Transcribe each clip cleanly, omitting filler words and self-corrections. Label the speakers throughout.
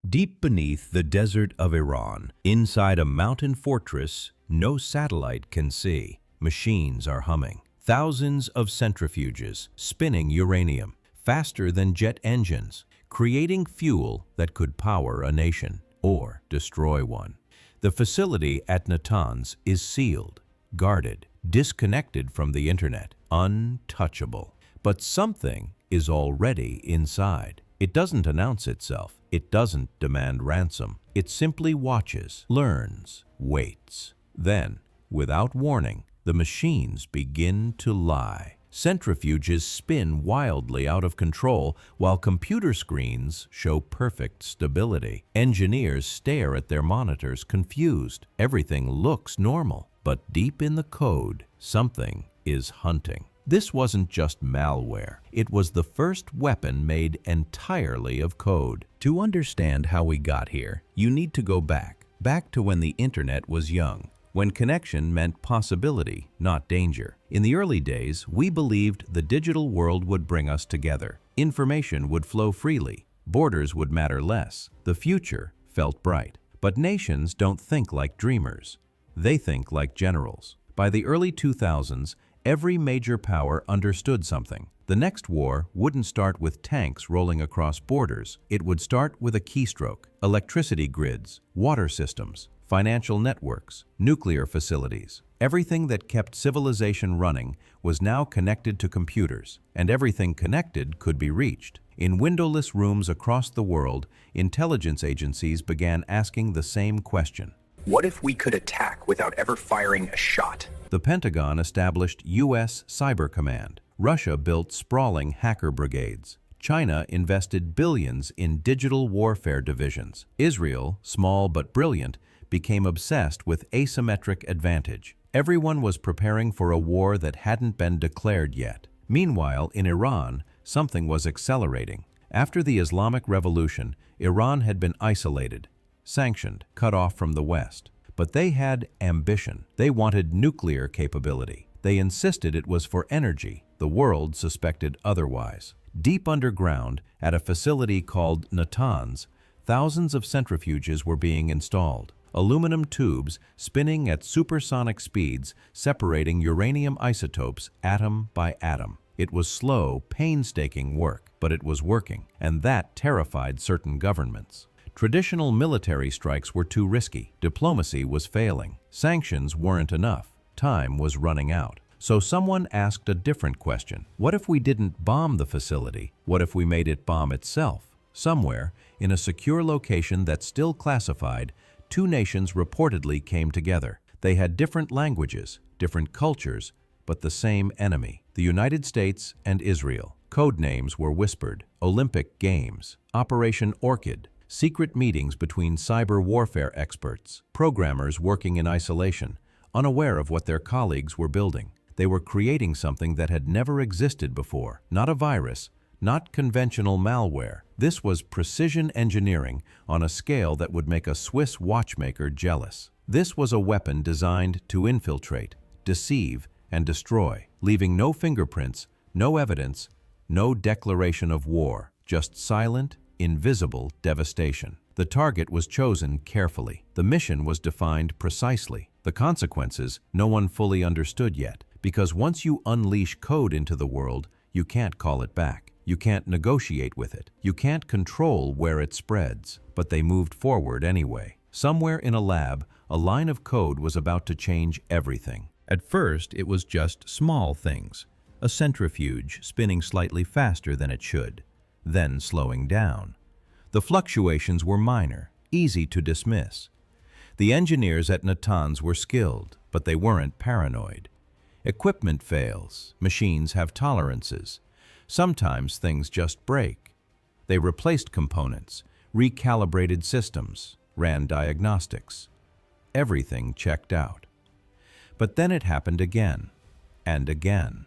Speaker 1: Deep beneath the desert of Iran, inside a mountain fortress no satellite can see, machines are humming. Thousands of centrifuges spinning uranium faster than jet engines, creating fuel that could power a nation or destroy one. The facility at Natanz is sealed, guarded, disconnected from the internet, untouchable. But something is already inside. It doesn't announce itself. It doesn't demand ransom. It simply watches, learns, waits. Then, without warning, the machines begin to lie. Centrifuges spin wildly out of control while computer screens show perfect stability. Engineers stare at their monitors confused. Everything looks normal, but deep in the code, something is hunting. This wasn't just malware. It was the first weapon made entirely of code. To understand how we got here, you need to go back to when the internet was young, when connection meant possibility, not danger. In the early days, we believed the digital world would bring us together. Information would flow freely. Borders would matter less. The future felt bright. But nations don't think like dreamers. They think like generals. By the early 2000s, every major power understood something. The next war wouldn't start with tanks rolling across borders. It would start with a keystroke: electricity grids, water systems, financial networks, nuclear facilities. Everything that kept civilization running was now connected to computers, and everything connected could be reached. In windowless rooms across the world, intelligence agencies began asking the same question.
Speaker 2: What if we could attack without ever firing a shot?
Speaker 1: The Pentagon established U.S. Cyber Command. Russia built sprawling hacker brigades. China invested billions in digital warfare divisions. Israel, small but brilliant, became obsessed with asymmetric advantage. Everyone was preparing for a war that hadn't been declared yet. Meanwhile, in Iran, something was accelerating. After the Islamic Revolution, Iran had been isolated, sanctioned, cut off from the West. But they had ambition. They wanted nuclear capability. They insisted it was for energy. The world suspected otherwise. Deep underground, at a facility called Natanz, thousands of centrifuges were being installed. Aluminum tubes spinning at supersonic speeds, separating uranium isotopes atom by atom. It was slow, painstaking work, but it was working, and that terrified certain governments. Traditional military strikes were too risky. Diplomacy was failing. Sanctions weren't enough. Time was running out. So someone asked a different question. What if we didn't bomb the facility? What if we made it bomb itself? Somewhere, in a secure location that's still classified, two nations reportedly came together. They had different languages, different cultures, but the same enemy: the United States and Israel. Code names were whispered: Olympic Games, Operation Orchid. Secret meetings between cyber warfare experts, programmers working in isolation, unaware of what their colleagues were building. They were creating something that had never existed before. Not a virus, not conventional malware. This was precision engineering on a scale that would make a Swiss watchmaker jealous. This was a weapon designed to infiltrate, deceive, and destroy, leaving no fingerprints, no evidence, no declaration of war, just silent, invisible devastation. The target was chosen carefully. The mission was defined precisely. The consequences no one fully understood yet, because once you unleash code into the world, you can't call it back. You can't negotiate with it. You can't control where it spreads. But they moved forward anyway. Somewhere in a lab, a line of code was about to change everything. At first, it was just small things. A centrifuge spinning slightly faster than it should, then slowing down. The fluctuations were minor, easy to dismiss. The engineers at Natanz were skilled, but they weren't paranoid. Equipment fails, machines have tolerances. Sometimes things just break. They replaced components, recalibrated systems, ran diagnostics. Everything checked out. But then it happened again, and again.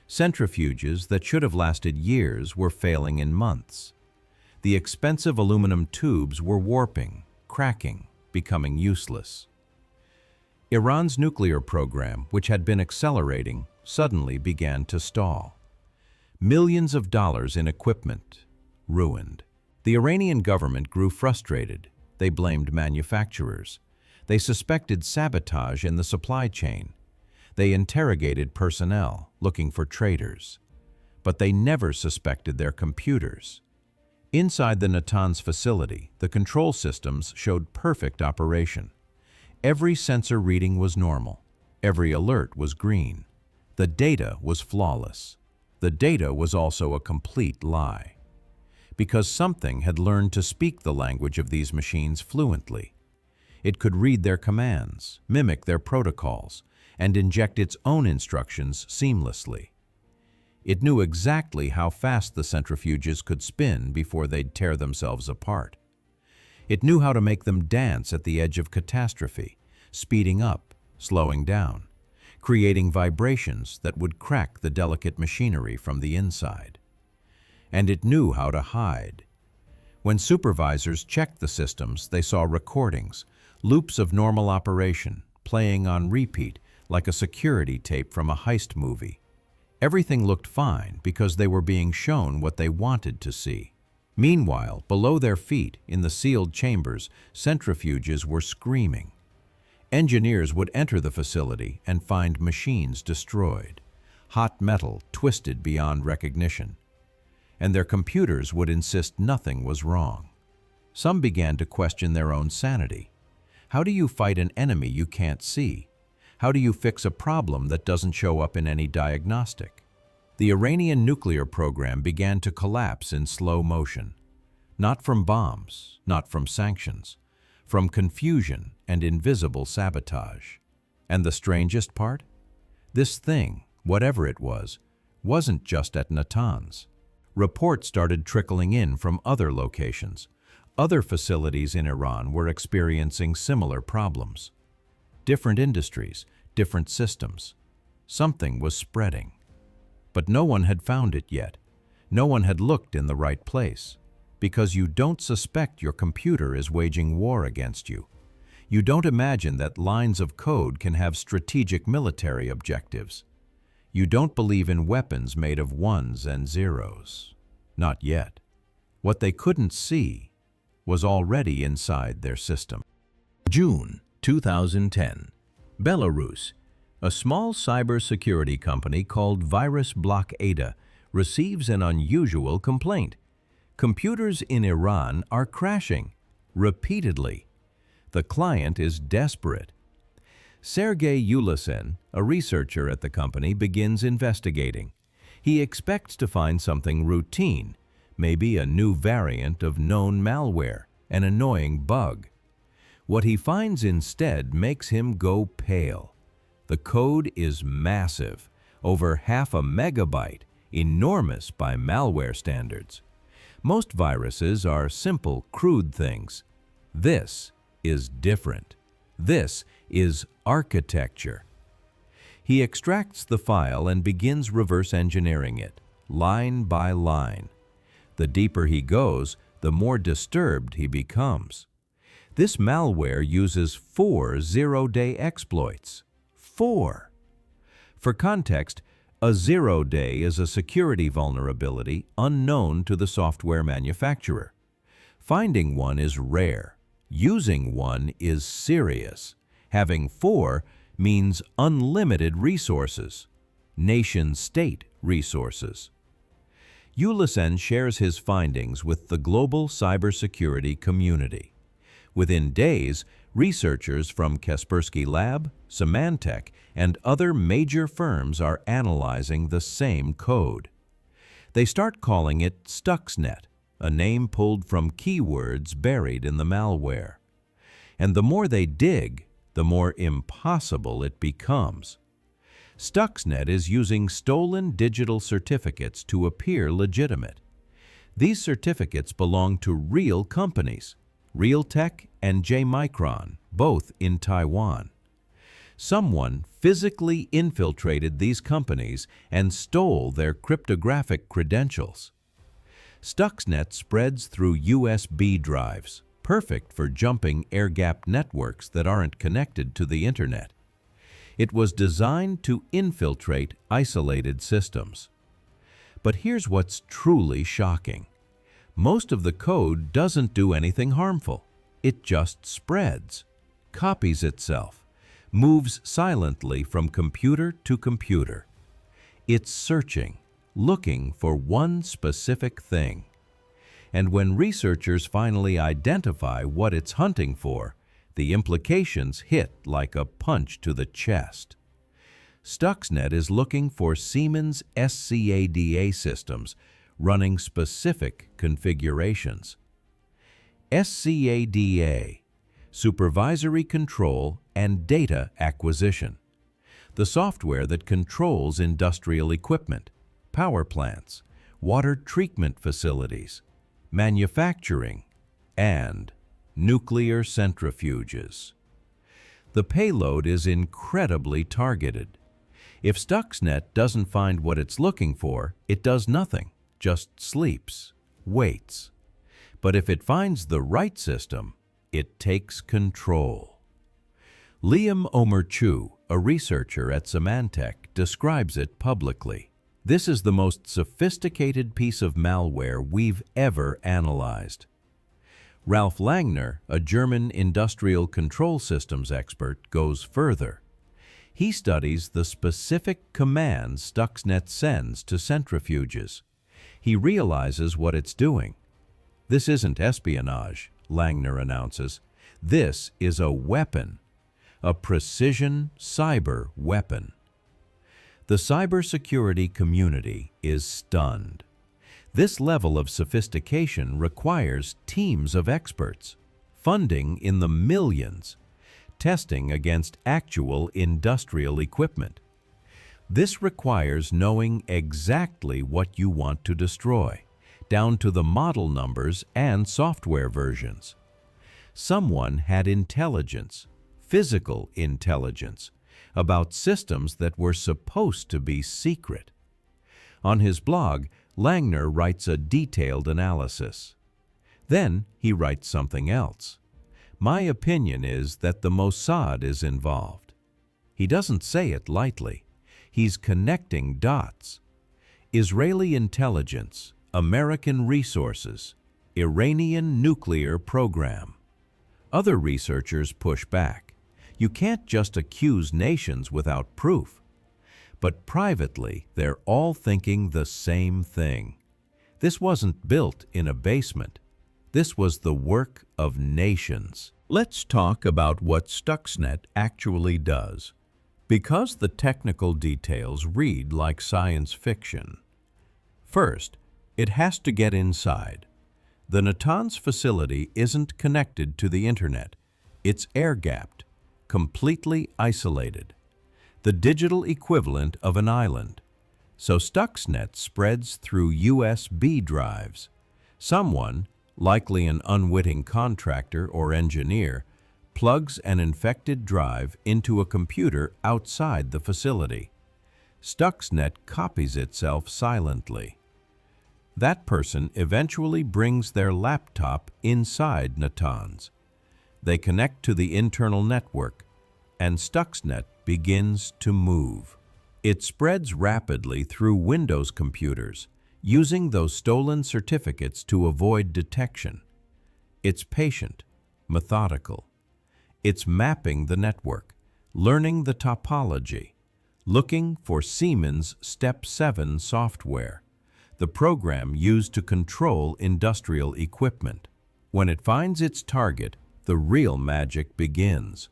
Speaker 1: Centrifuges that should have lasted years were failing in months. The expensive aluminum tubes were warping, cracking, becoming useless. Iran's nuclear program, which had been accelerating, suddenly began to stall. Millions of dollars in equipment ruined. The Iranian government grew frustrated. They blamed manufacturers. They suspected sabotage in the supply chain. They interrogated personnel, looking for traitors. But they never suspected their computers. Inside the Natanz facility, the control systems showed perfect operation. Every sensor reading was normal. Every alert was green. The data was flawless. The data was also a complete lie. Because something had learned to speak the language of these machines fluently. It could read their commands, mimic their protocols, and inject its own instructions seamlessly. It knew exactly how fast the centrifuges could spin before they'd tear themselves apart. It knew how to make them dance at the edge of catastrophe, speeding up, slowing down, creating vibrations that would crack the delicate machinery from the inside. And it knew how to hide. When supervisors checked the systems, they saw recordings, loops of normal operation, playing on repeat like a security tape from a heist movie. Everything looked fine because they were being shown what they wanted to see. Meanwhile, below their feet, in the sealed chambers, centrifuges were screaming. Engineers would enter the facility and find machines destroyed, hot metal twisted beyond recognition, and their computers would insist nothing was wrong. Some began to question their own sanity. How do you fight an enemy you can't see? How do you fix a problem that doesn't show up in any diagnostic? The Iranian nuclear program began to collapse in slow motion. Not from bombs, not from sanctions, from confusion and invisible sabotage. And the strangest part? This thing, whatever it was, wasn't just at Natanz. Reports started trickling in from other locations. Other facilities in Iran were experiencing similar problems. Different industries, different systems. Something was spreading. But no one had found it yet. No one had looked in the right place. Because you don't suspect your computer is waging war against you. You don't imagine that lines of code can have strategic military objectives. You don't believe in weapons made of ones and zeros. Not yet. What they couldn't see was already inside their system.
Speaker 3: June 2010. Belarus. A small cybersecurity company called Virus Block Ada receives an unusual complaint. Computers in Iran are crashing repeatedly. The client is desperate. Sergei Ulysin, a researcher at the company, begins investigating. He expects to find something routine, maybe a new variant of known malware, an annoying bug. What he finds instead makes him go pale. The code is massive, over 0.5 megabyte, enormous by malware standards. Most viruses are simple, crude things. This is different. This is architecture. He extracts the file and begins reverse engineering it, line by line. The deeper he goes, the more disturbed he becomes. This malware uses 4 zero-day exploits. 4! For context, a zero-day is a security vulnerability unknown to the software manufacturer. Finding one is rare. Using one is serious. Having 4 means unlimited resources, nation-state resources. Ulysin shares his findings with the global cybersecurity community. Within days, researchers from Kaspersky Lab, Symantec, and other major firms are analyzing the same code. They start calling it Stuxnet, a name pulled from keywords buried in the malware. And the more they dig, the more impossible it becomes. Stuxnet is using stolen digital certificates to appear legitimate. These certificates belong to real companies, Realtek and J-Micron, both in Taiwan. Someone physically infiltrated these companies and stole their cryptographic credentials. Stuxnet spreads through USB drives, perfect for jumping air-gapped networks that aren't connected to the internet. It was designed to infiltrate isolated systems. But here's what's truly shocking.
Speaker 1: Most of the code doesn't do anything harmful. It just spreads, copies itself, moves silently from computer to computer. It's searching, looking for one specific thing. And when researchers finally identify what it's hunting for, the implications hit like a punch to the chest. Stuxnet is looking for Siemens SCADA systems running specific configurations. SCADA, Supervisory Control and Data Acquisition, the software that controls industrial equipment, power plants, water treatment facilities, manufacturing, and nuclear centrifuges. The payload is incredibly targeted. If Stuxnet doesn't find what it's looking for, it does nothing, just sleeps, waits. But if it finds the right system, it takes control. Liam Omer-Chu, a researcher at Symantec, describes it publicly. This is the most sophisticated piece of malware we've ever analyzed. Ralph Langner, a German industrial control systems expert, goes further. He studies the specific commands Stuxnet sends to centrifuges. He realizes what it's doing. This isn't espionage, Langner announces. This is a weapon, a precision cyber weapon. The cybersecurity community is stunned. This level of sophistication requires teams of experts, funding in the millions, testing against actual industrial equipment. This requires knowing exactly what you want to destroy, down to the model numbers and software versions. Someone had intelligence, physical intelligence, about systems that were supposed to be secret. On his blog, Langner writes a detailed analysis. Then he writes something else. My opinion is that the Mossad is involved. He doesn't say it lightly. He's connecting dots. Israeli intelligence, American resources, Iranian nuclear program. Other researchers push back. You can't just accuse nations without proof. But privately, they're all thinking the same thing. This wasn't built in a basement. This was the work of nations. Let's talk about what Stuxnet actually does, because the technical details read like science fiction. First, it has to get inside. The Natanz facility isn't connected to the internet. It's air-gapped, completely isolated, the digital equivalent of an island. So Stuxnet spreads through USB drives. Someone, likely an unwitting contractor or engineer, plugs an infected drive into a computer outside the facility. Stuxnet copies itself silently. That person eventually brings their laptop inside Natanz. They connect to the internal network, and Stuxnet begins to move. It spreads rapidly through Windows computers, using those stolen certificates to avoid detection. It's patient, methodical. It's mapping the network, learning the topology, looking for Siemens Step 7 software, the program used to control industrial equipment. When it finds its target, the real magic begins.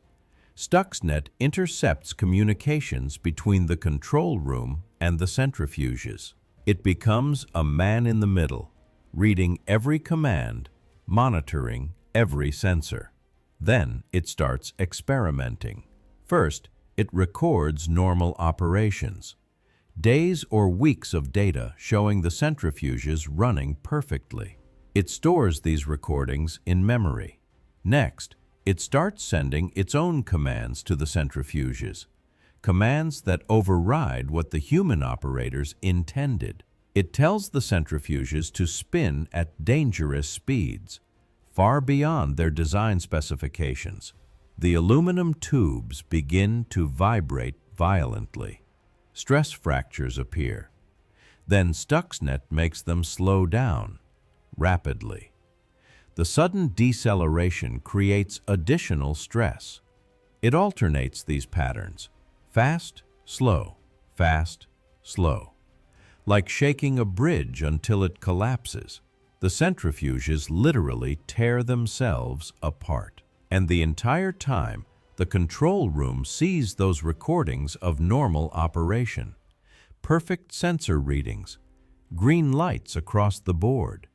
Speaker 1: Stuxnet intercepts communications between the control room and the centrifuges. It becomes a man in the middle, reading every command, monitoring every sensor. Then it starts experimenting. First, it records normal operations. Days or weeks of data showing the centrifuges running perfectly. It stores these recordings in memory. Next, it starts sending its own commands to the centrifuges, commands that override what the human operators intended. It tells the centrifuges to spin at dangerous speeds, far beyond their design specifications. The aluminum tubes begin to vibrate violently. Stress fractures appear. Then Stuxnet makes them slow down. rapidly. The sudden deceleration creates additional stress. It alternates these patterns: fast, slow, fast, slow. Like shaking a bridge until it collapses, the centrifuges literally tear themselves apart. And the entire time, the control room sees those recordings of normal operation. Perfect sensor readings, green lights across the board.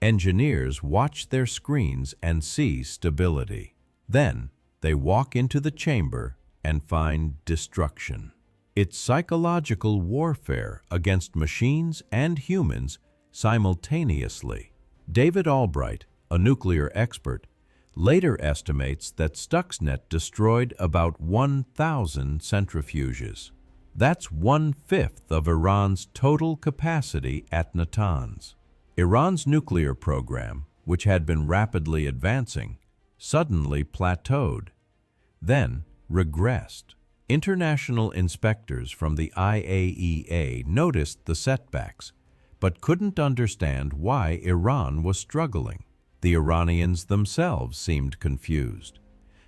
Speaker 1: Engineers watch their screens and see stability. Then, they walk into the chamber and find destruction. It's psychological warfare against machines and humans simultaneously. David Albright, a nuclear expert, later estimates that Stuxnet destroyed about 1,000 centrifuges. That's 1/5 of Iran's total capacity at Natanz. Iran's nuclear program, which had been rapidly advancing, suddenly plateaued, then regressed. International inspectors from the IAEA noticed the setbacks, but couldn't understand why Iran was struggling. The Iranians themselves seemed confused.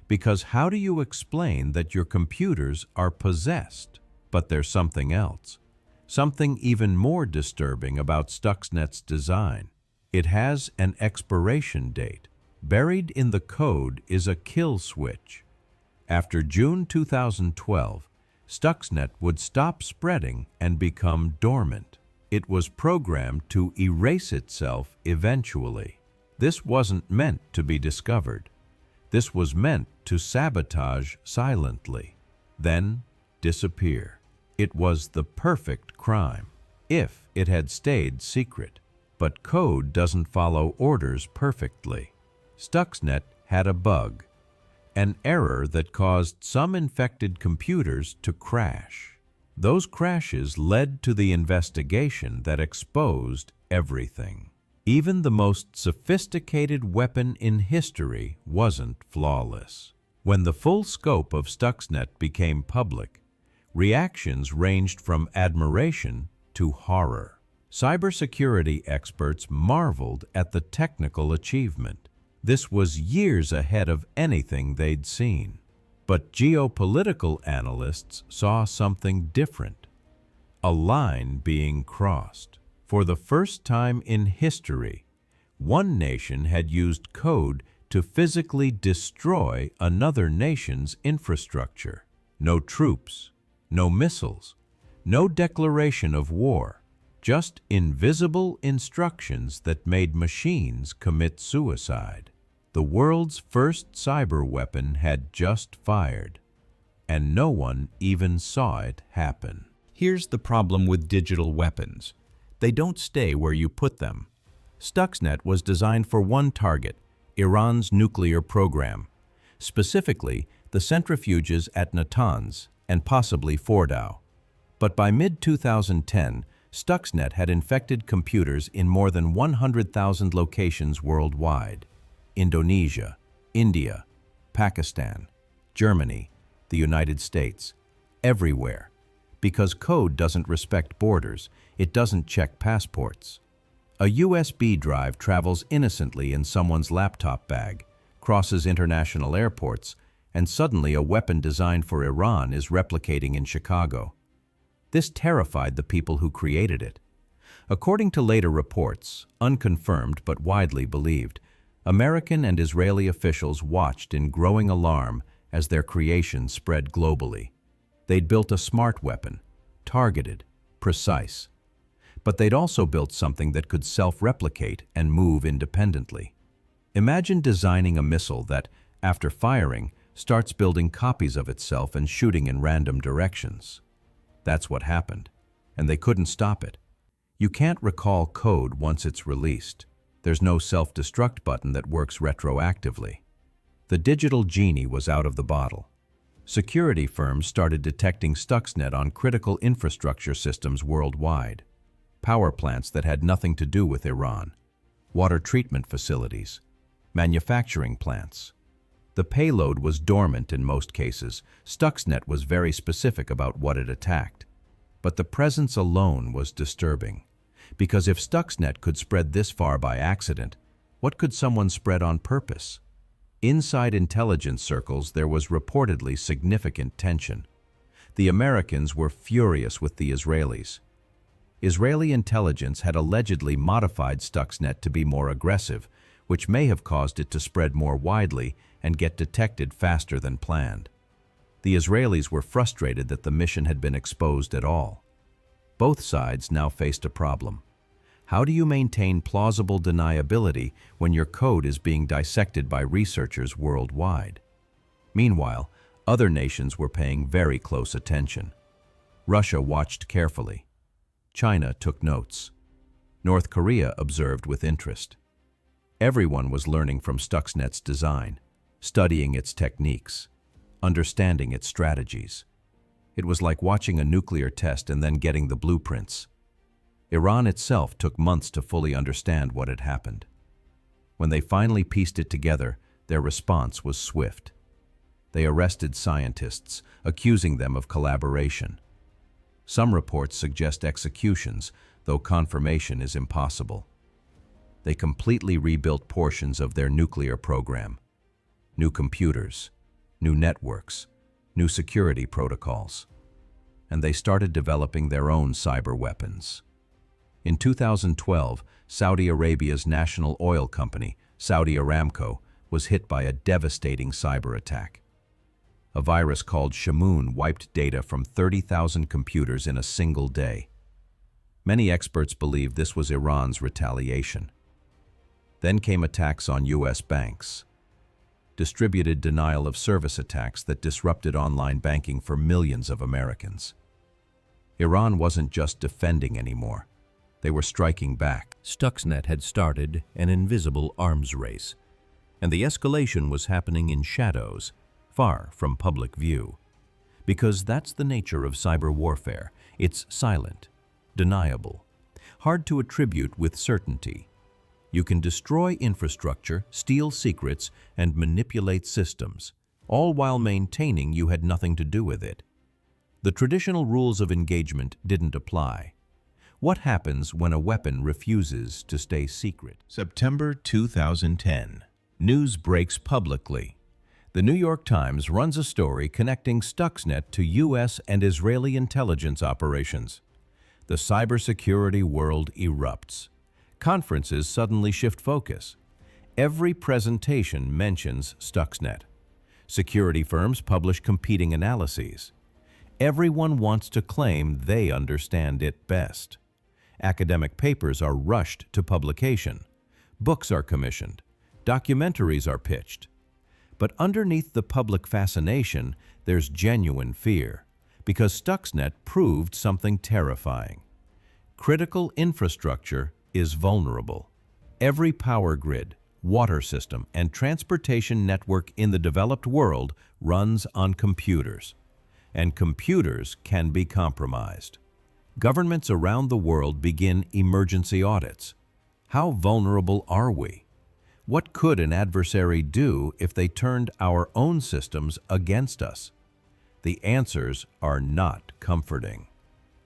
Speaker 1: Because how do you explain that your computers are possessed? But there's something else. Something even more disturbing about Stuxnet's design. It has an expiration date. Buried in the code is a kill switch. After June 2012, Stuxnet would stop spreading and become dormant. It was programmed to erase itself eventually. This wasn't meant to be discovered. This was meant to sabotage silently, then disappear. It was the perfect crime, if it had stayed secret. But code doesn't follow orders perfectly. Stuxnet had a bug, an error that caused some infected computers to crash. Those crashes led to the investigation that exposed everything. Even the most sophisticated weapon in history wasn't flawless. When the full scope of Stuxnet became public, reactions ranged from admiration to horror. Cybersecurity experts marveled at the technical achievement. This was years ahead of anything they'd seen. But geopolitical analysts saw something different: a line being crossed. For the first time in history, one nation had used code to physically destroy another nation's infrastructure. No troops, no missiles, no declaration of war, just invisible instructions that made machines commit suicide. The world's first cyber weapon had just fired, and no one even saw it happen.
Speaker 3: Here's the problem with digital weapons. They don't stay where you put them. Stuxnet was designed for one target: Iran's nuclear program, specifically the centrifuges at Natanz and possibly Fordow. But by mid-2010, Stuxnet had infected computers in more than 100,000 locations worldwide: Indonesia, India, Pakistan, Germany, the United States, everywhere. Because code doesn't respect borders, it doesn't check passports. A USB drive travels innocently in someone's laptop bag, crosses international airports, and suddenly a weapon designed for Iran is replicating in Chicago. This terrified the people who created it. According to later reports, unconfirmed but widely believed, American and Israeli officials watched in growing alarm as their creation spread globally. They'd built a smart weapon, targeted, precise. But they'd also built something that could self-replicate and move independently. Imagine designing a missile that, after firing, starts building copies of itself and shooting in random directions. That's what happened, and they couldn't stop it. You can't recall code once it's released. There's no self-destruct button that works retroactively. The digital genie was out of the bottle. Security firms started detecting Stuxnet on critical infrastructure systems worldwide. Power plants that had nothing to do with Iran, water treatment facilities, manufacturing plants. The payload was dormant in most cases. Stuxnet was very specific about what it attacked. But the presence alone was disturbing.
Speaker 1: Because if Stuxnet could spread this far by accident, what could someone spread on purpose? Inside intelligence circles, there was reportedly significant tension. The Americans were furious with the Israelis. Israeli intelligence had allegedly modified Stuxnet to be more aggressive, which may have caused it to spread more widely and get detected faster than planned. The Israelis were frustrated that the mission had been exposed at all. Both sides now faced a problem. How do you maintain plausible deniability when your code is being dissected by researchers worldwide? Meanwhile, other nations were paying very close attention. Russia watched carefully. China took notes. North Korea observed with interest. Everyone was learning from Stuxnet's design, studying its techniques, understanding its strategies. It was like watching a nuclear test and then getting the blueprints. Iran itself took months to fully understand what had happened. When they finally pieced it together, their response was swift. They arrested scientists, accusing them of collaboration. Some reports suggest executions, though confirmation is impossible. They completely rebuilt portions of their nuclear program. New computers, new networks, new security protocols. And they started developing their own cyber weapons. In 2012, Saudi Arabia's national oil company, Saudi Aramco, was hit by a devastating cyber attack. A virus called Shamoon wiped data from 30,000 computers in a single day. Many experts believe this was Iran's retaliation. Then came attacks on U.S. banks. Distributed denial-of-service attacks that disrupted online banking for millions of Americans. Iran wasn't just defending anymore. They were striking back.
Speaker 3: Stuxnet had started an invisible arms race, and the escalation was happening in shadows, far from public view. Because that's the nature of cyber warfare. It's silent, deniable, hard to attribute with certainty. You can destroy infrastructure, steal secrets, and manipulate systems, all while maintaining you had nothing to do with it. The traditional rules of engagement didn't apply. What happens when a weapon refuses to stay secret? September 2010. News breaks publicly. The New York Times runs a story connecting Stuxnet to U.S. and Israeli intelligence operations. The cybersecurity world erupts. Conferences suddenly shift focus. Every presentation mentions Stuxnet. Security firms publish competing analyses. Everyone wants to claim they understand it best. Academic papers are rushed to publication. Books are commissioned. Documentaries are pitched. But underneath the public fascination, there's genuine fear, because Stuxnet proved something terrifying. Critical infrastructure is vulnerable. Every power grid, water system, and transportation network in the developed world runs on computers. And computers can be compromised. Governments around the world begin emergency audits. How vulnerable are we? What could an adversary do if they turned our own systems against us? The answers are not comforting.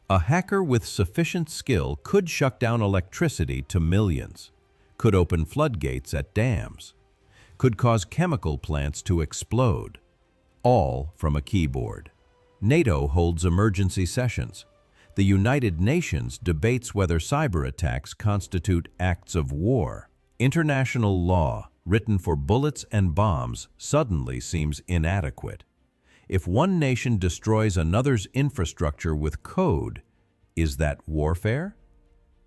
Speaker 3: A hacker with sufficient skill could shut down electricity to millions, could open floodgates at dams, could cause chemical plants to explode, all from a keyboard. NATO holds emergency sessions. The United Nations debates whether cyber attacks constitute acts of war. International law, written for bullets and bombs, suddenly seems inadequate. If one nation destroys another's infrastructure with code, is that warfare?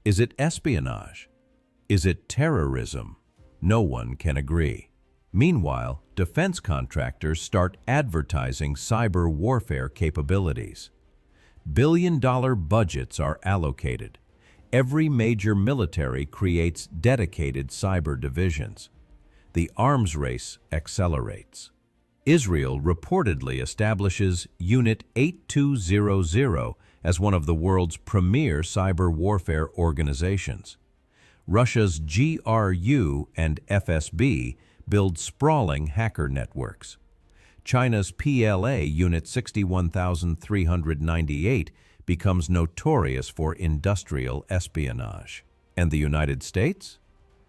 Speaker 3: Is it espionage? Is it terrorism? No one can agree. Meanwhile, defense contractors start advertising cyber warfare capabilities. Billion-dollar budgets are allocated. Every major military creates dedicated cyber divisions. The arms race accelerates. Israel reportedly establishes Unit 8200 as one of the world's premier cyber warfare organizations. Russia's GRU and FSB build sprawling hacker networks. China's PLA Unit 61398
Speaker 1: becomes notorious for industrial espionage. And the United States?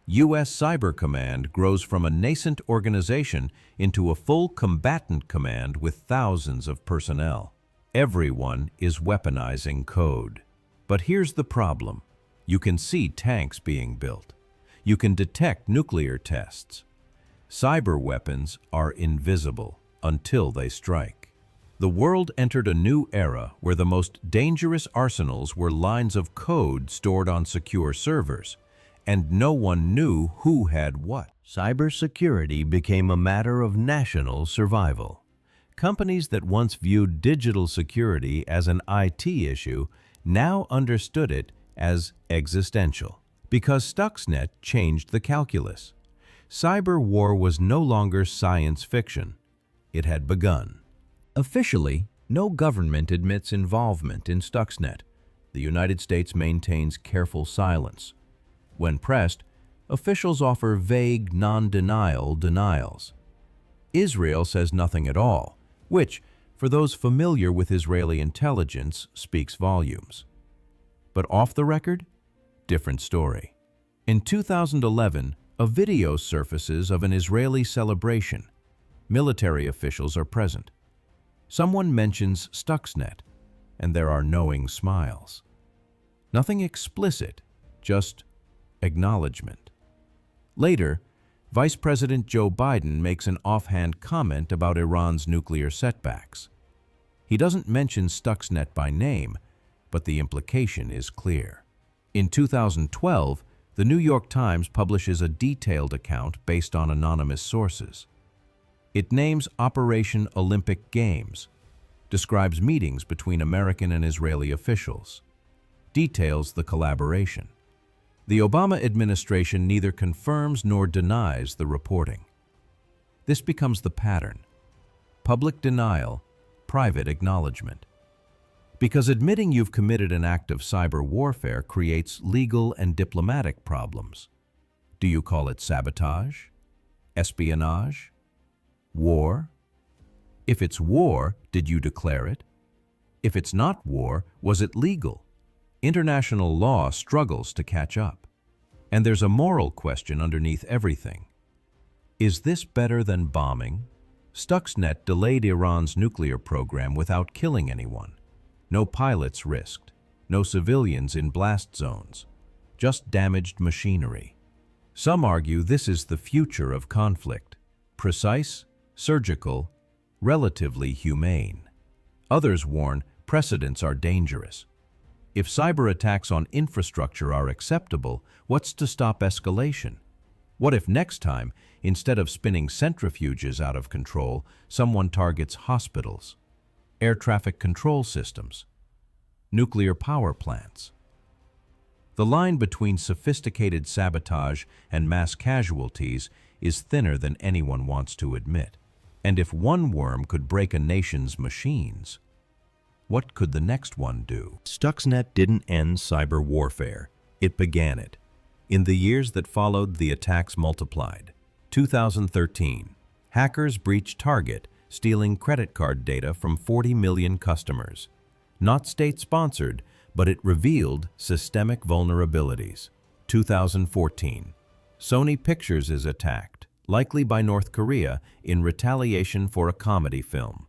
Speaker 1: U.S. Cyber Command grows from a nascent organization into a full combatant command with thousands of personnel. Everyone is weaponizing code. But here's the problem. You can see tanks being built. You can detect nuclear tests. Cyber weapons are invisible until they strike. The world entered a new era where the most dangerous arsenals were lines of code stored on secure servers, and no one knew who had what.
Speaker 3: Cybersecurity became a matter of national survival. Companies that once viewed digital security as an IT issue now understood it as existential, because Stuxnet changed the calculus. Cyber war was no longer science fiction. It had begun. Officially, no government admits involvement in Stuxnet. The United States maintains careful silence. When pressed, officials offer vague, non-denial denials. Israel says nothing at all, which, for those familiar with Israeli intelligence, speaks volumes. But off the record, different story. In 2011, a video surfaces of an Israeli celebration. Military officials are present. Someone mentions Stuxnet, and there are knowing smiles. Nothing explicit, just acknowledgement. Later, Vice President Joe Biden makes an offhand comment about Iran's nuclear setbacks. He doesn't mention Stuxnet by name, but the implication is clear. In 2012, the New York Times publishes a detailed account based on anonymous sources. It names Operation Olympic Games, describes meetings between American and Israeli officials, details the collaboration. The Obama administration neither confirms nor denies the reporting. This becomes the pattern: public denial, private acknowledgement. Because admitting you've committed an act of cyber warfare creates legal and diplomatic problems. Do you call it sabotage? Espionage? War? If it's war, did you declare it? If it's not war, was it legal? International law struggles to catch up. And there's a moral question underneath everything. Is this better than bombing? Stuxnet delayed Iran's nuclear program without killing anyone. No pilots risked, no civilians in blast zones, just damaged machinery. Some argue this is the future of conflict: precise, surgical, relatively humane. Others warn precedents are dangerous. If cyber attacks on infrastructure are acceptable, what's to stop escalation? What if next time, instead of spinning centrifuges out of control, someone targets hospitals, air traffic control systems, nuclear power plants? The line between sophisticated sabotage and mass casualties is thinner than anyone wants to admit. And if one worm could break a nation's machines, what could the next one do? Stuxnet didn't end cyber warfare. It began it. In the years that followed, the attacks multiplied. 2013, hackers breached Target, stealing credit card data from 40 million customers. Not state-sponsored, but it revealed systemic vulnerabilities. 2014, Sony Pictures is attacked, likely by North Korea, in retaliation for a comedy film.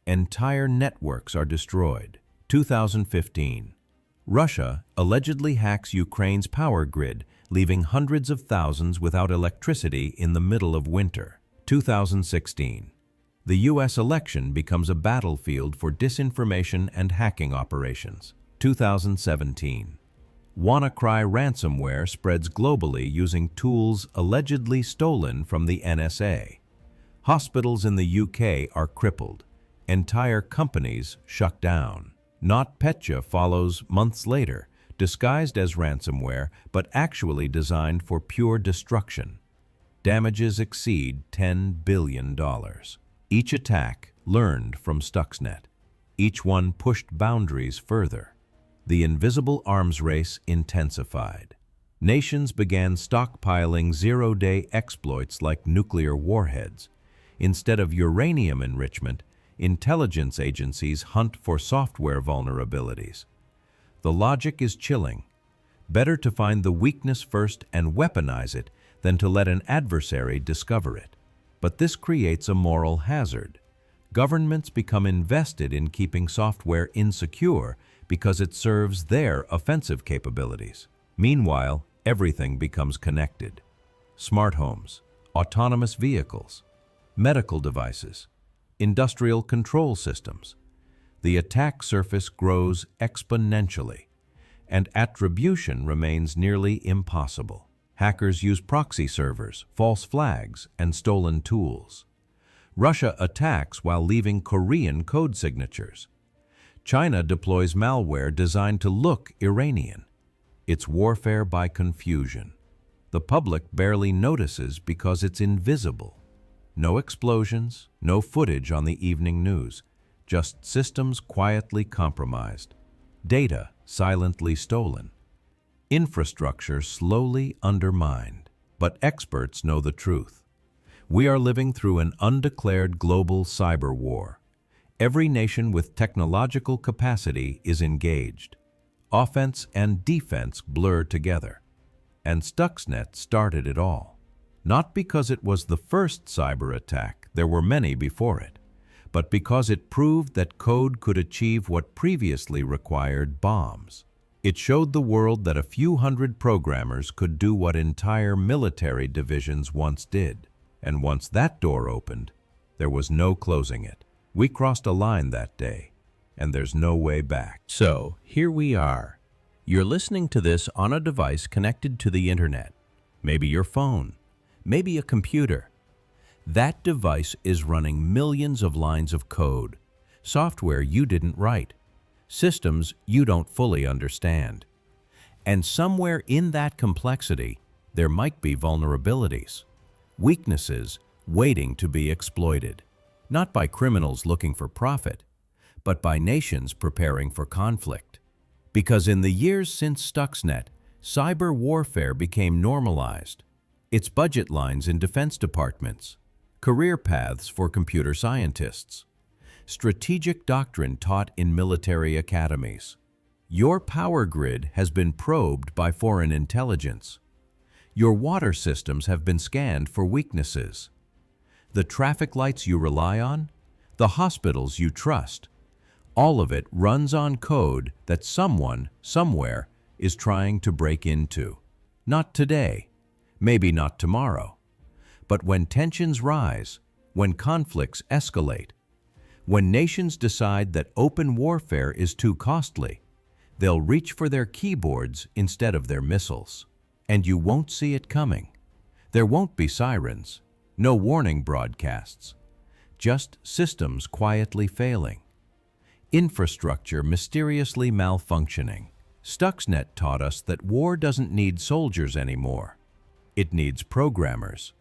Speaker 3: Entire networks are destroyed. 2015, Russia allegedly hacks Ukraine's power grid, leaving hundreds of thousands without electricity in the middle of winter. 2016, the U.S. election becomes a battlefield for disinformation and hacking operations. 2017, WannaCry ransomware spreads globally using tools allegedly stolen from the NSA. Hospitals in the UK are crippled. Entire companies shut down. NotPetya follows months later, disguised as ransomware, but actually designed for pure destruction. Damages exceed $10 billion. Each attack learned from Stuxnet. Each one pushed boundaries further. The invisible arms race intensified. Nations began stockpiling zero-day exploits like nuclear warheads. Instead of uranium enrichment,
Speaker 1: intelligence agencies hunt for software vulnerabilities. The logic is chilling. Better to find the weakness first and weaponize it than to let an adversary discover it. But this creates a moral hazard. Governments become invested in keeping software insecure because it serves their offensive capabilities. Meanwhile, everything becomes connected. Smart homes, autonomous vehicles, medical devices, industrial control systems. The attack surface grows exponentially, and attribution remains nearly impossible. Hackers use proxy servers, false flags, and stolen tools. Russia attacks while leaving Korean code signatures. China deploys malware designed to look Iranian. It's warfare by confusion. The public barely notices because it's invisible. No explosions, no footage on the evening news, just systems quietly compromised, data silently stolen, infrastructure slowly undermined. But experts know the truth. We are living through an undeclared global cyber war. Every nation with technological capacity is engaged. Offense and defense blur together. And Stuxnet started it all. Not because it was the first cyber attack, there were many before it, but because it proved that code could achieve what previously required bombs. It showed the world that a few hundred programmers could do what entire military divisions once did. And once that door opened, there was no closing it. We crossed a line that day, and there's no way back.
Speaker 3: So, here we are. You're listening to this on a device connected to the internet. Maybe your phone, maybe a computer. That device is running millions of lines of code, software you didn't write, systems you don't fully understand. And somewhere in that complexity, there might be vulnerabilities, weaknesses waiting to be exploited, not by criminals looking for profit, but by nations preparing for conflict. Because in the years since Stuxnet, cyber warfare became normalized. It's budget lines in defense departments, career paths for computer scientists, strategic doctrine taught in military academies. Your power grid has been probed by foreign intelligence. Your water systems have been scanned for weaknesses. The traffic lights you rely on, the hospitals you trust, all of it runs on code that someone, somewhere, is trying to break into. Not today, maybe not tomorrow, but when tensions rise, when conflicts escalate, when nations decide that open warfare is too costly, they'll reach for their keyboards instead of their missiles. And you won't see it coming. There won't be sirens, no warning broadcasts, just systems quietly failing, infrastructure mysteriously malfunctioning. Stuxnet taught us that war doesn't need soldiers anymore. It needs programmers.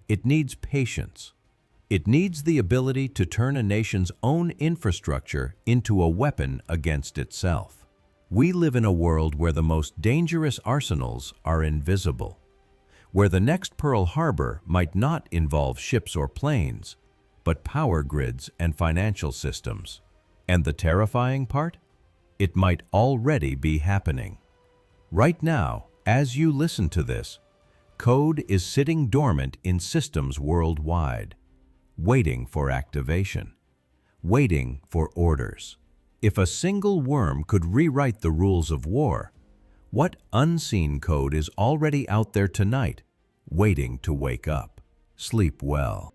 Speaker 3: It needs patience. It needs the ability to turn a nation's own infrastructure into a weapon against itself. We live in a world where the most dangerous arsenals are invisible, where the next Pearl Harbor might not involve ships or planes, but power grids and financial systems. And the terrifying part? It might already be happening. Right now, as you listen to this, code is sitting dormant in systems worldwide, waiting for activation, waiting for orders. If a single worm could rewrite the rules of war, what unseen code is already out there tonight, waiting to wake up? Sleep well.